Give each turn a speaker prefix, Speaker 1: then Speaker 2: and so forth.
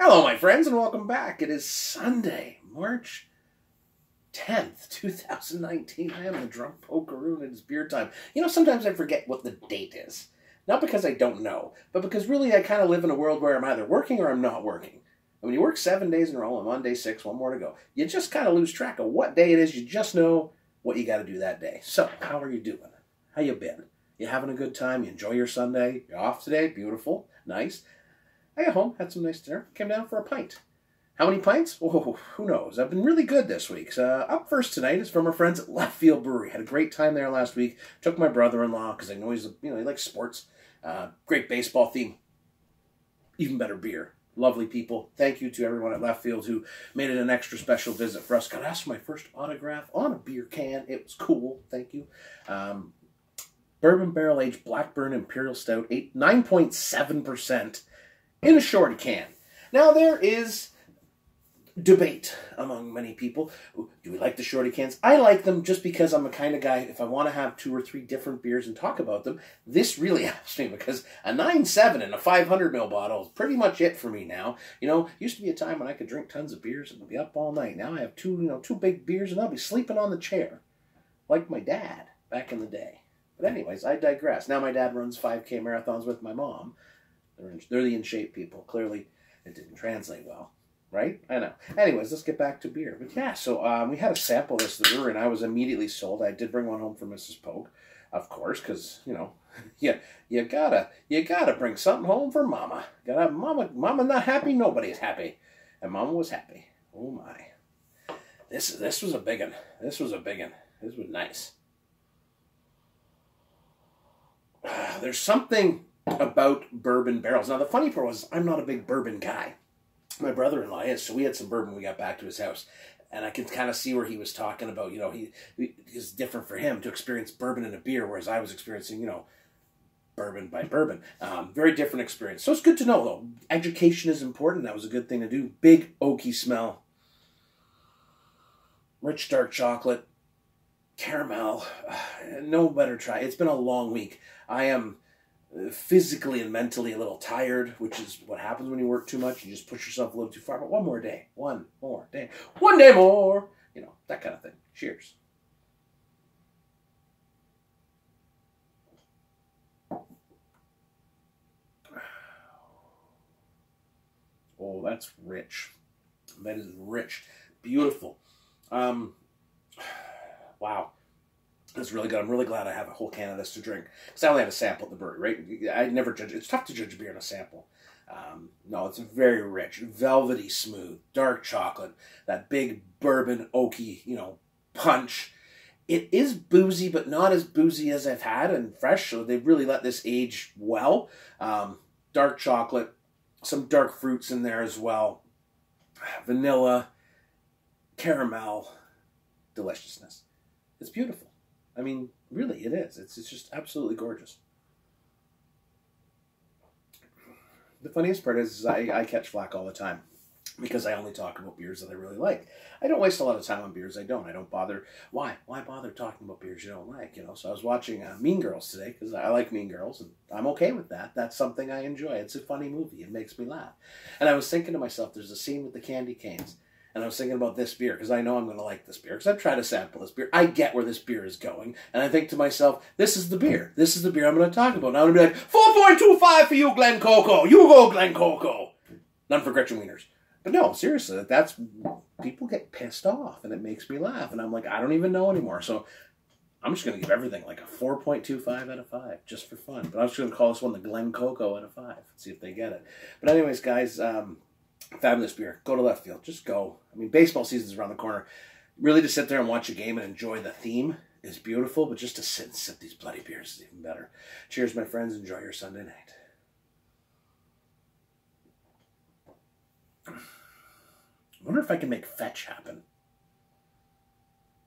Speaker 1: Hello, my friends, and welcome back. It is Sunday, March 10th, 2019. I am the drunk pokeroon, and it's beer time. You know, sometimes I forget what the date is. Not because I don't know, but because really I kind of live in a world where I'm either working or I'm not working. And when you work 7 days in a row, I'm on day 6, one more to go, you just kind of lose track of what day it is. You just know what you got to do that day. So, how are you doing? How you been? You having a good time? You enjoy your Sunday? You're off today? Beautiful. Nice. I got home, had some nice dinner, came down for a pint. How many pints? Oh, who knows? I've been really good this week. Up first tonight is from our friends at Left Field Brewery. Had a great time there last week. Took my brother-in-law because I know he likes sports. Great baseball theme. Even better beer. Lovely people. Thank you to everyone at Left Field who made it an extra special visit for us. Got asked for my first autograph on a beer can. It was cool. Thank you. Bourbon barrel-aged Blackburne Imperial Stout, 9.7%. in a short can. Now, there is debate among many people. Do we like the shorty cans? I like them just because I'm the kind of guy, if I want to have 2 or 3 different beers and talk about them, this really helps me because a 9.7 in a 500ml bottle is pretty much it for me now. You know, used to be a time when I could drink tons of beers and be up all night. Now I have two big beers and I'll be sleeping on the chair like my dad back in the day. But anyways, I digress. Now my dad runs 5K marathons with my mom. They're the in-shape people. Clearly, it didn't translate well, right? I know. Anyways, let's get back to beer. But yeah, so we had a sample of this at the brewery, and I was immediately sold. I did bring one home for Mrs. Pogue, of course, because, you know, you gotta bring something home for Mama. Gotta have Mama not happy, nobody's happy. And Mama was happy. Oh, my. This was a big one. This was a big one. This was nice. There's something about bourbon barrels. Now, the funny part was I'm not a big bourbon guy. My brother-in-law is, so we had some bourbon when we got back to his house. And I can kind of see where he was talking about, you know, it's different for him to experience bourbon in a beer, whereas I was experiencing, you know, bourbon by bourbon. Very different experience. So it's good to know, though. Education is important. That was a good thing to do. Big oaky smell. Rich dark chocolate. Caramel. No better try. It's been a long week. I am physically and mentally a little tired, which is what happens when you work too much. You just push yourself a little too far. But one more day. One more day. One day more. You know, that kind of thing. Cheers. Oh, that's rich. That is rich. Beautiful. Wow. That's really good. I'm really glad I have a whole can of this to drink. Because I only had a sample at the brewery, right? I never judge. It's tough to judge beer in a sample. No, it's very rich, velvety smooth, dark chocolate, that big bourbon, oaky, you know, punch. It is boozy, but not as boozy as I've had and fresh, so they've really let this age well. Dark chocolate, some dark fruits in there as well. Vanilla, caramel, deliciousness. It's beautiful. I mean, really, it is. It's just absolutely gorgeous. The funniest part is I catch flack all the time because I only talk about beers that I really like. I don't waste a lot of time on beers I don't. I don't bother. Why? Why bother talking about beers you don't like? You know. So I was watching Mean Girls today because I like Mean Girls and I'm okay with that. That's something I enjoy. It's a funny movie. It makes me laugh. And I was thinking to myself, there's a scene with the candy canes. And I was thinking about this beer, because I know I'm going to like this beer, because I've tried to sample this beer. I get where this beer is going. And I think to myself, this is the beer. This is the beer I'm going to talk about. Now I'm going to be like, 4.25 for you, Glen Coco. You go, Glen Coco. None for Gretchen Wieners. But no, seriously, people get pissed off, and it makes me laugh. And I'm like, I don't even know anymore. So I'm just going to give everything like a 4.25 out of 5, just for fun. But I'm just going to call this one the Glen Coco out of 5. See if they get it. But anyways, guys, fabulous beer. Go to Left Field. Just go. I mean, baseball season's around the corner. Really, to sit there and watch a game and enjoy the theme is beautiful, but just to sit and sip these bloody beers is even better. Cheers, my friends. Enjoy your Sunday night. I wonder if I can make fetch happen.